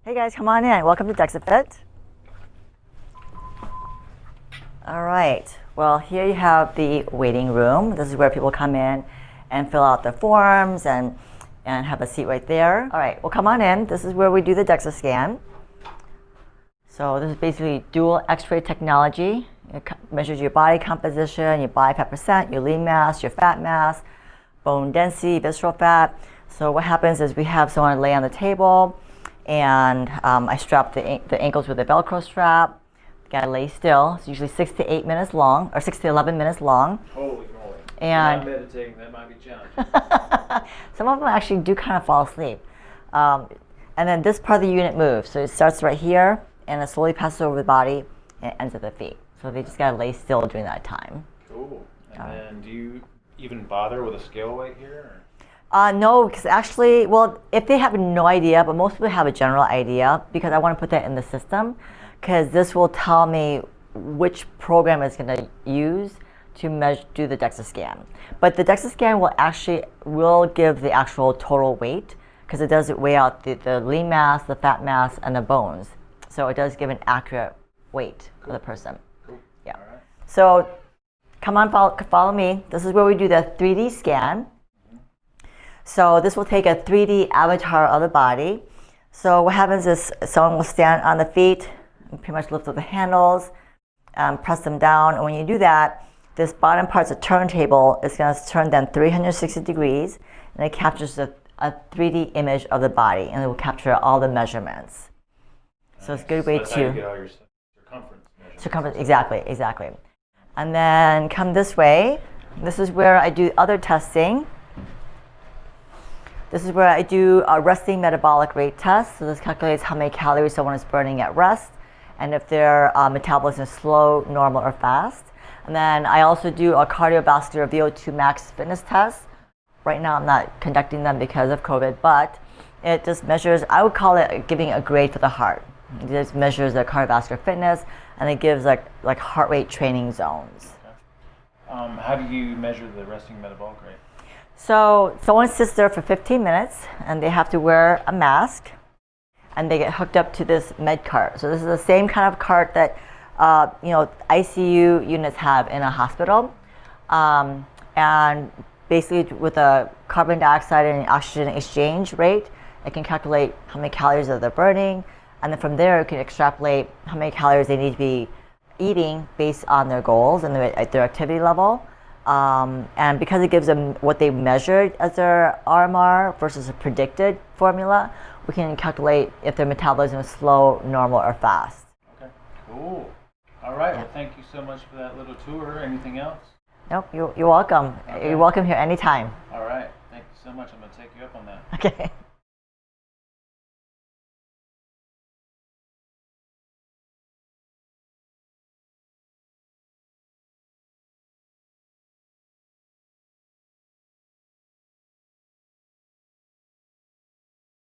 Hey guys, come on in. Welcome to DexaFit. All right. Well, here you have the waiting room. This is where people come in and fill out their forms and have a seat right there. All right. Well, come on in. This is where we do the Dexa Scan. So this is basically dual X-ray technology. It measures your body composition, your body fat percent, your lean mass, your fat mass, bone density, visceral fat. So what happens is we have someone lay on the table, and I strap the ankles with a Velcro strap. Got to lay still. It's usually 6 to 8 minutes long, or 6 to 11 minutes long. Holy moly. And I'm not meditating, that might be challenging. some of them actually do kind of fall asleep. And then this part of the unit moves. So it starts right here, and it slowly passes over the body, and it ends at the feet. So they just got to lay still during that time. Cool. And then do you even bother with a scale weight here? No, because actually, well, if they have no idea, but most people have a general idea, because I want to put that in the system, because this will tell me which program it's going to use to do the Dexa scan. But the Dexa scan will give the actual total weight, because it does weigh out the lean mass, the fat mass, and the bones. So it does give an accurate weight for the person. Cool. Yeah. All right. So come on, follow me. This is where we do the 3D scan. So this will take a 3D avatar of the body. So what happens is someone will stand on the feet and pretty much lift up the handles, press them down. And when you do that, this bottom part's a turntable. It's going to turn them 360 degrees, and it captures a 3D image of the body, and it will capture all the measurements. Nice. So it's a good way That's to... how you get all your circumference, exactly. And then come this way. This is where I do other testing. This is where I do a resting metabolic rate test. So this calculates how many calories someone is burning at rest, and if their metabolism is slow, normal, or fast. And then I also do a cardiovascular VO2 max fitness test. Right now I'm not conducting them because of COVID, but it just measures, I would call it giving a grade for the heart. It just measures the cardiovascular fitness, and it gives like heart rate training zones. Okay. How do you measure the resting metabolic rate? So someone sits there for 15 minutes, and they have to wear a mask, and they get hooked up to this med cart. So this is the same kind of cart that ICU units have in a hospital, and basically with a carbon dioxide and oxygen exchange rate, it can calculate how many calories that they're burning, and then from there it can extrapolate how many calories they need to be eating based on their goals and their activity level. And because it gives them what they measured as their RMR versus a predicted formula, we can calculate if their metabolism is slow, normal, or fast. Okay, cool. All right, well, thank you so much for that little tour. Anything else? Nope, you're welcome. Okay. You're welcome here anytime. All right, thank you so much. I'm going to take you up on that. Okay.